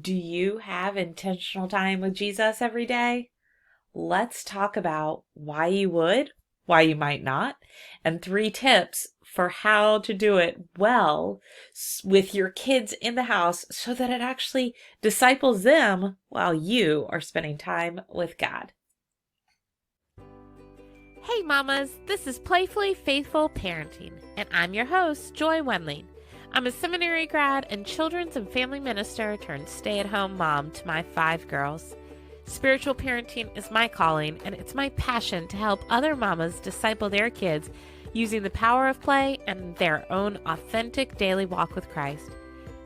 Do you have intentional time with Jesus every day? Let's talk about why you would, why you might not, and 3 tips for how to do it well with your kids in the house so that it actually disciples them while you are spending time with God. Hey mamas, this is Playfully Faithful Parenting, and I'm your host, Joy Wendling. I'm a seminary grad and children's and family minister turned stay-at-home mom to my 5 girls. Spiritual parenting is my calling, and it's my passion to help other mamas disciple their kids using the power of play and their own authentic daily walk with Christ.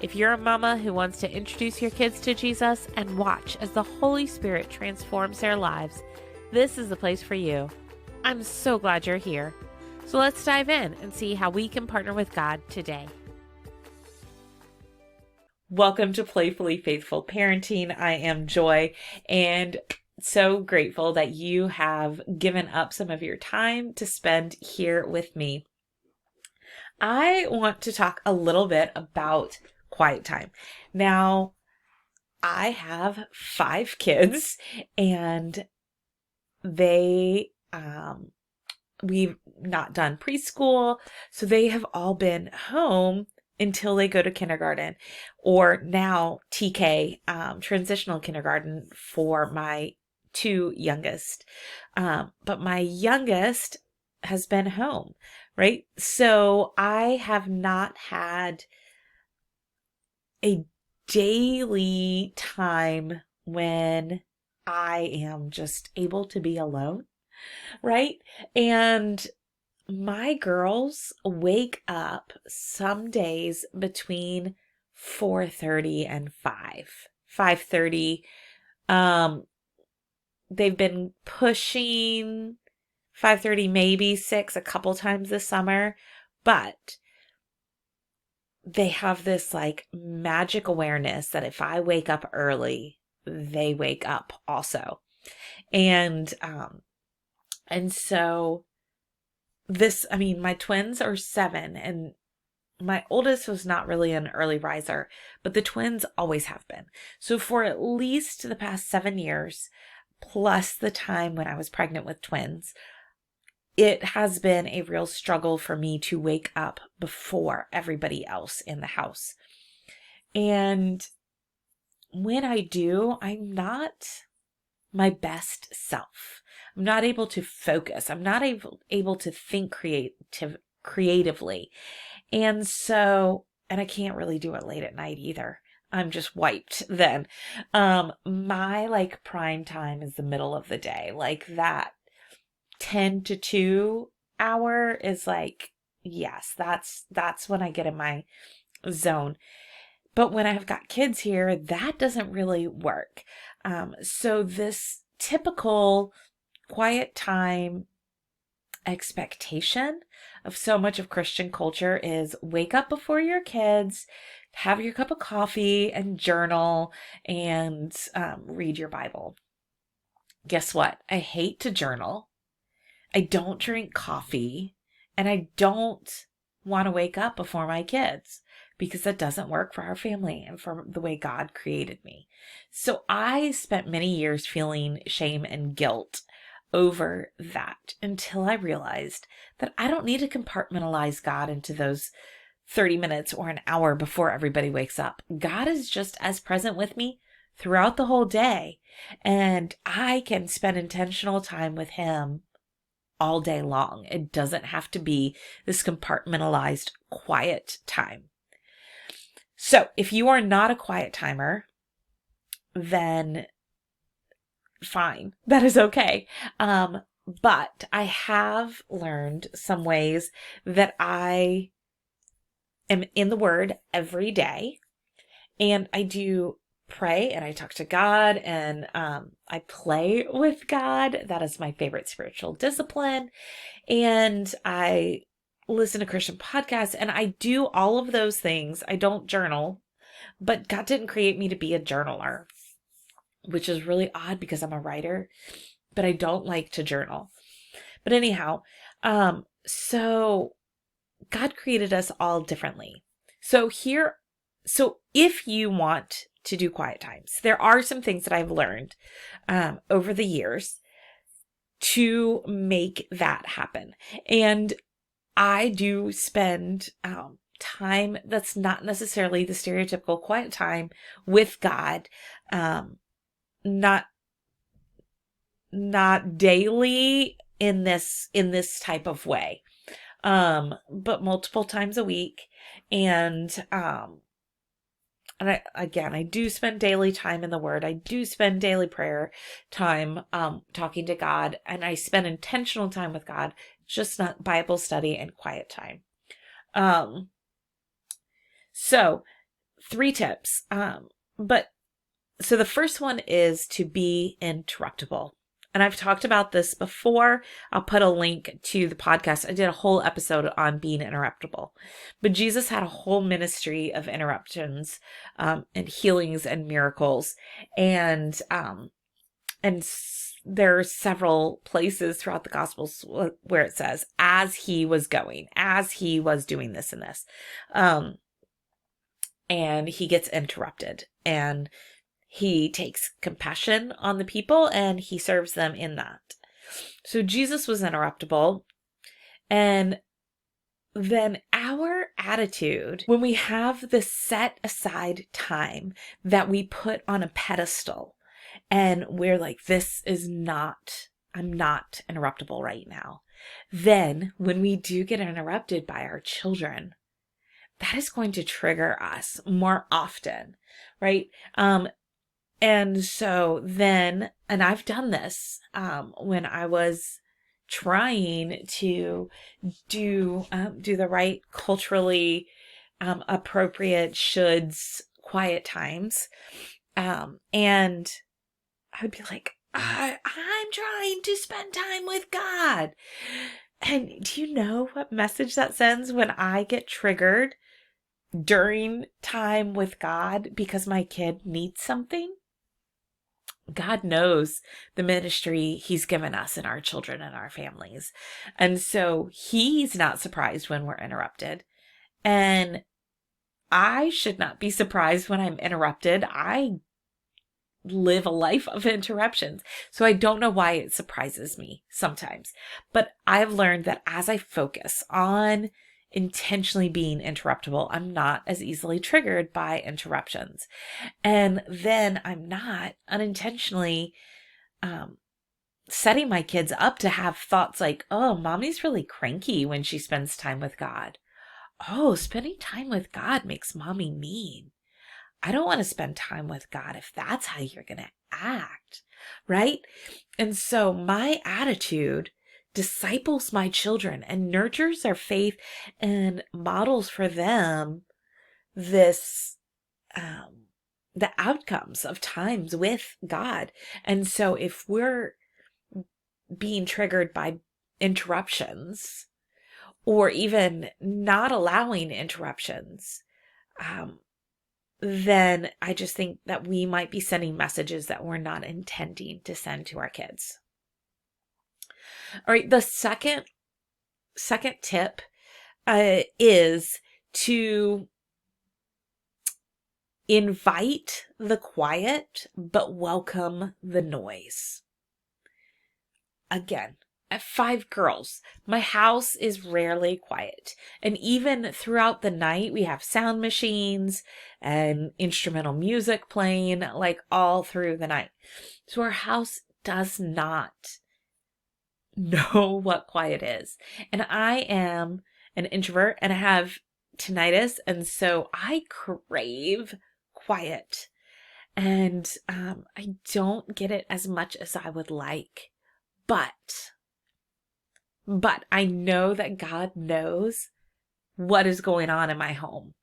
If you're a mama who wants to introduce your kids to Jesus and watch as the Holy Spirit transforms their lives, this is the place for you. I'm so glad you're here. So let's dive in and see how we can partner with God today. Welcome to Playfully Faithful Parenting. I am Joy, and so grateful that you have given up some of your time to spend here with me. I want to talk a little bit about quiet time. Now, I have 5 kids, and we've not done preschool, so they have all been home until they go to kindergarten, or now TK, transitional kindergarten for my 2 youngest. But my youngest has been home, right? So I have not had a daily time when I am just able to be alone, right? And my girls wake up some days between 4:30 and 5:30. They've been pushing 5:30, maybe 6 a couple times this summer, but they have this like magic awareness that if I wake up early, they wake up also. And so my twins are 7, and my oldest was not really an early riser, but the twins always have been. So for at least the past 7 years, plus the time when I was pregnant with twins, it has been a real struggle for me to wake up before everybody else in the house. And when I do, I'm not my best self. I'm not able to focus. I'm not able to think creatively. And I can't really do it late at night either. I'm just wiped then. My like prime time is the middle of the day. Like that 10 to 2 hour is like, yes, that's when I get in my zone. But when I've got kids here, that doesn't really work. So this typical quiet time expectation of so much of Christian culture is wake up before your kids, have your cup of coffee and journal and read your Bible. Guess what? I hate to journal. I don't drink coffee, and I don't want to wake up before my kids because that doesn't work for our family and for the way God created me. So I spent many years feeling shame and guilt over that until I realized that I don't need to compartmentalize God into those 30 minutes or an hour before everybody wakes up. God is just as present with me throughout the whole day, and I can spend intentional time with Him all day long. It doesn't have to be this compartmentalized quiet time. So if you are not a quiet timer, then fine. That is okay. But I have learned some ways that I am in the Word every day, and I do pray and I talk to God, and I play with God. That is my favorite spiritual discipline. And I listen to Christian podcasts, and I do all of those things. I don't journal, but God didn't create me to be a journaler, which is really odd because I'm a writer, but I don't like to journal. But anyhow, so God created us all differently. So if you want to do quiet times. There are some things that I've learned over the years to make that happen. And I do spend time that's not necessarily the stereotypical quiet time with God, not daily in this type of way, but multiple times a week. And I do spend daily time in the Word. I do spend daily prayer time, talking to God, and I spend intentional time with God, just not Bible study and quiet time. So 3 tips. So the first one is to be interruptible. And I've talked about this before. I'll put a link to the podcast. I did a whole episode on being interruptible. But Jesus had a whole ministry of interruptions, and healings and miracles. And there are several places throughout the Gospels where it says, as he was going, as he was doing this and this, and he gets interrupted, and he takes compassion on the people and he serves them in that. So Jesus was interruptible. And then our attitude, when we have this set aside time that we put on a pedestal and we're like, I'm not interruptible right now. Then when we do get interrupted by our children, that is going to trigger us more often, right? And so then, and I've done this, when I was trying to do the right culturally, appropriate shoulds, quiet times. And I would be like, I'm trying to spend time with God. And do you know what message that sends when I get triggered during time with God because my kid needs something? God knows the ministry he's given us and our children and our families. And so he's not surprised when we're interrupted. And I should not be surprised when I'm interrupted. I live a life of interruptions. So I don't know why it surprises me sometimes. But I've learned that as I focus on intentionally being interruptible, I'm not as easily triggered by interruptions. And then I'm not unintentionally setting my kids up to have thoughts like, oh, mommy's really cranky when she spends time with God. Oh, spending time with God makes mommy mean. I don't want to spend time with God if that's how you're going to act, right? And so my attitude disciples my children and nurtures their faith and models for them this, the outcomes of times with God. And so if we're being triggered by interruptions or even not allowing interruptions, then I just think that we might be sending messages that we're not intending to send to our kids. All right, the second tip is to invite the quiet, but welcome the noise. Again, I have 5 girls. My house is rarely quiet. And even throughout the night, we have sound machines and instrumental music playing, like all through the night. So our house does not know what quiet is. And I am an introvert and I have tinnitus. And so I crave quiet. And I don't get it as much as I would like. But I know that God knows what is going on in my home.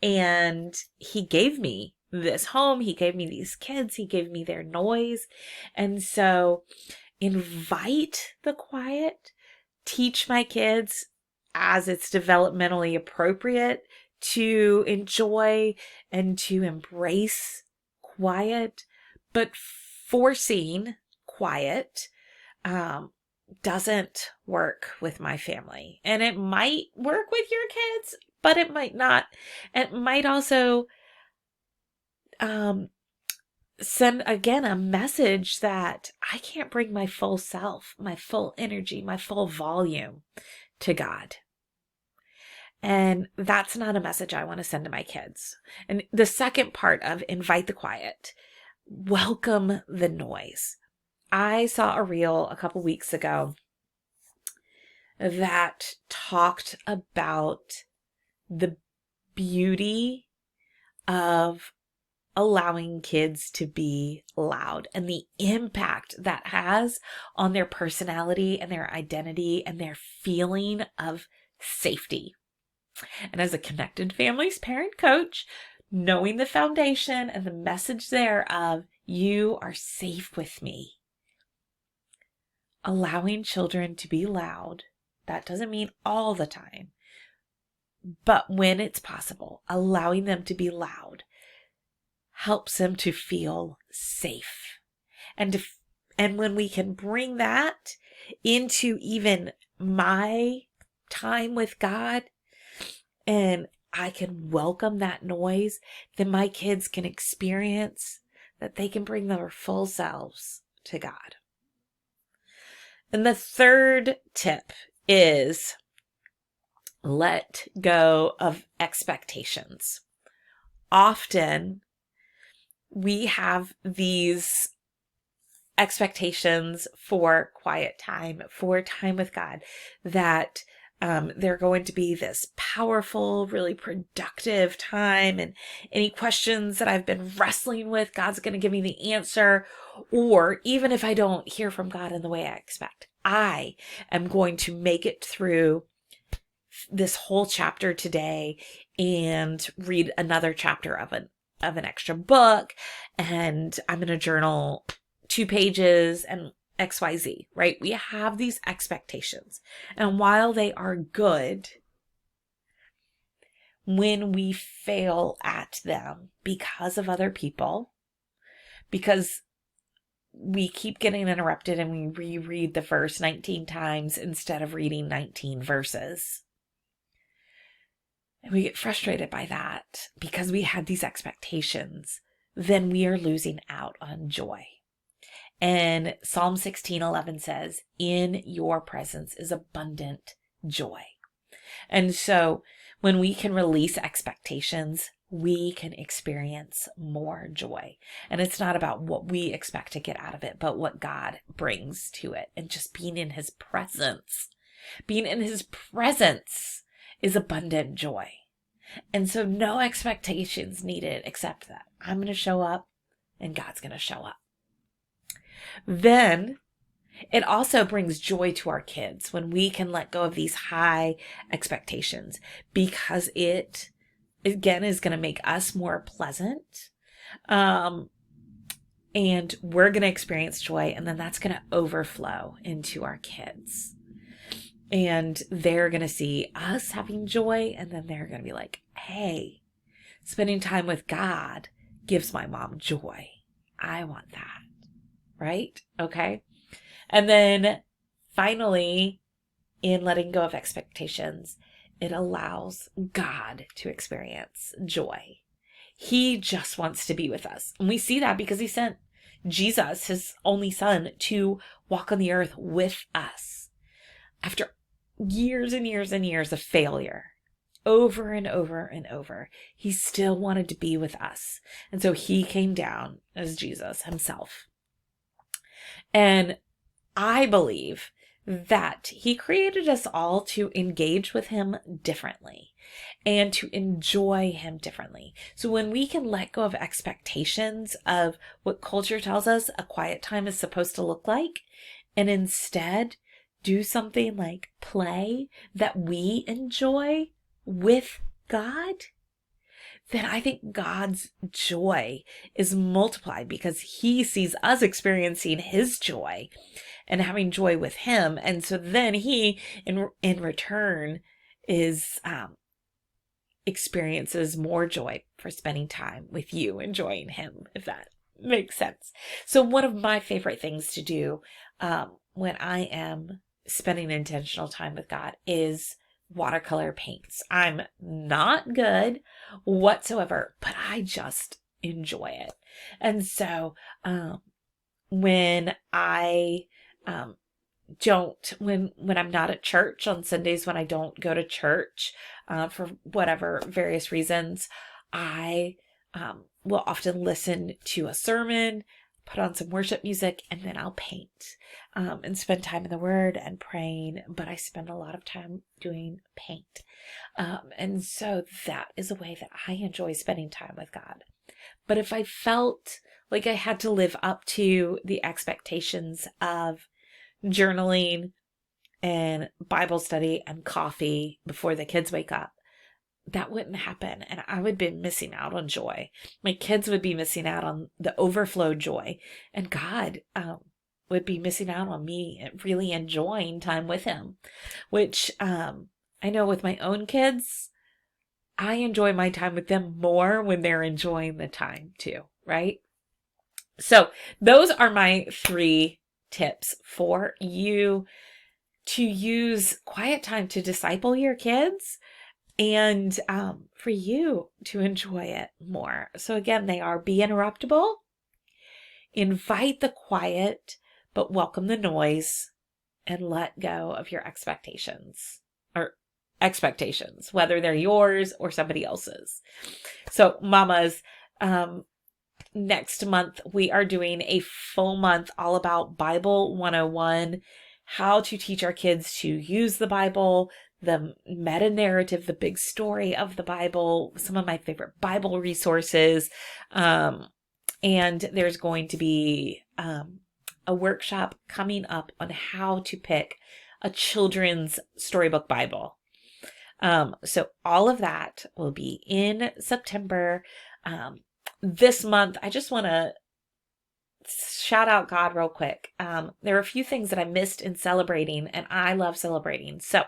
And he gave me this home. He gave me these kids. He gave me their noise. And so invite the quiet, teach my kids as it's developmentally appropriate to enjoy and to embrace quiet, but forcing quiet doesn't work with my family. And it might work with your kids, but it might not. It might also send again a message that I can't bring my full self, my full energy, my full volume to God. And that's not a message I want to send to my kids. And the second part of invite the quiet, welcome the noise. I saw a reel a couple weeks ago that talked about the beauty of allowing kids to be loud and the impact that has on their personality and their identity and their feeling of safety. And as a Connected Families parent coach, knowing the foundation and the message there of you are safe with me, allowing children to be loud, that doesn't mean all the time, but when it's possible, allowing them to be loud helps them to feel safe. And when we can bring that into even my time with God, and I can welcome that noise, then my kids can experience that they can bring their full selves to God. And the third tip is let go of expectations. Often we have these expectations for quiet time, for time with God, that they're going to be this powerful, really productive time. And any questions that I've been wrestling with, God's going to give me the answer. Or even if I don't hear from God in the way I expect, I am going to make it through this whole chapter today and read another chapter of an extra book. And I'm going to journal 2 pages and XYZ, right? We have these expectations. And while they are good, when we fail at them because of other people, because we keep getting interrupted and we reread the verse 19 times instead of reading 19 verses, and we get frustrated by that because we had these expectations, then we are losing out on joy. And Psalm 16:11 says, in your presence is abundant joy. And so when we can release expectations, we can experience more joy. And it's not about what we expect to get out of it, but what God brings to it. And just being in his presence. Being in his presence is abundant joy. And so no expectations needed except that I'm going to show up and God's going to show up. Then it also brings joy to our kids when we can let go of these high expectations, because it, again, is going to make us more pleasant. And we're going to experience joy, and then that's going to overflow into our kids. And they're going to see us having joy, and then they're going to be like, hey, spending time with God gives my mom joy. I want that. Right? Okay. And then finally, in letting go of expectations, it allows God to experience joy. He just wants to be with us. And we see that because he sent Jesus, his only son, to walk on the earth with us. After years and years and years of failure, over and over and over, he still wanted to be with us. And so he came down as Jesus himself. And I believe that he created us all to engage with him differently and to enjoy him differently. So when we can let go of expectations of what culture tells us a quiet time is supposed to look like, and instead do something like play that we enjoy with God, then I think God's joy is multiplied because he sees us experiencing his joy and having joy with him. And so then he, in return, is experiences more joy for spending time with you, enjoying him, if that makes sense. So one of my favorite things to do when I am spending intentional time with God is watercolor paints. I'm not good whatsoever, but I just enjoy it. And so when I when I'm not at church on Sundays, when I don't go to church for whatever various reasons, I will often listen to a sermon, put on some worship music, and then I'll paint and spend time in the Word and praying. But I spend a lot of time doing paint. And so that is a way that I enjoy spending time with God. But if I felt like I had to live up to the expectations of journaling and Bible study and coffee before the kids wake up, that wouldn't happen. And I would be missing out on joy. My kids would be missing out on the overflow joy. And God would be missing out on me really enjoying time with him, which I know with my own kids, I enjoy my time with them more when they're enjoying the time too, right? So those are my 3 tips for you to use quiet time to disciple your kids and for you to enjoy it more. So again, they are: be interruptible, invite the quiet, but welcome the noise, and let go of your expectations, whether they're yours or somebody else's. So mamas, next month, we are doing a full month all about Bible 101, how to teach our kids to use the Bible, the meta narrative, the big story of the Bible, some of my favorite Bible resources. And there's going to be a workshop coming up on how to pick a children's storybook Bible. So all of that will be in September. This month, I just want to shout out God real quick. There are a few things that I missed in celebrating, and I love celebrating. So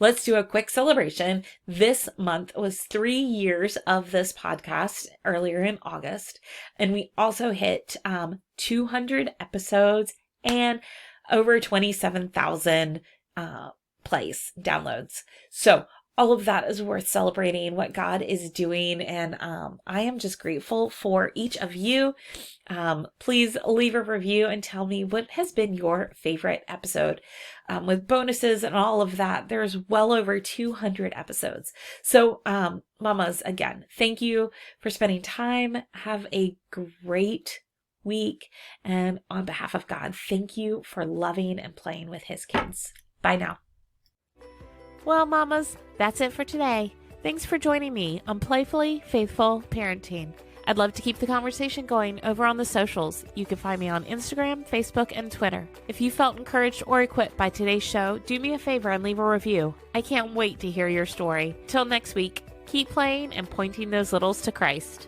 let's do a quick celebration. This month was 3 years of this podcast earlier in August, and we also hit 200 episodes and over 27,000 plays, downloads. So all of that is worth celebrating what God is doing. And I am just grateful for each of you. Please leave a review and tell me what has been your favorite episode. With bonuses and all of that, there's well over 200 episodes. So mamas, again, thank you for spending time. Have a great week. And on behalf of God, thank you for loving and playing with his kids. Bye now. Well, mamas, that's it for today. Thanks for joining me on Playfully Faithful Parenting. I'd love to keep the conversation going over on the socials. You can find me on Instagram, Facebook, and Twitter. If you felt encouraged or equipped by today's show, do me a favor and leave a review. I can't wait to hear your story. Till next week, keep playing and pointing those littles to Christ.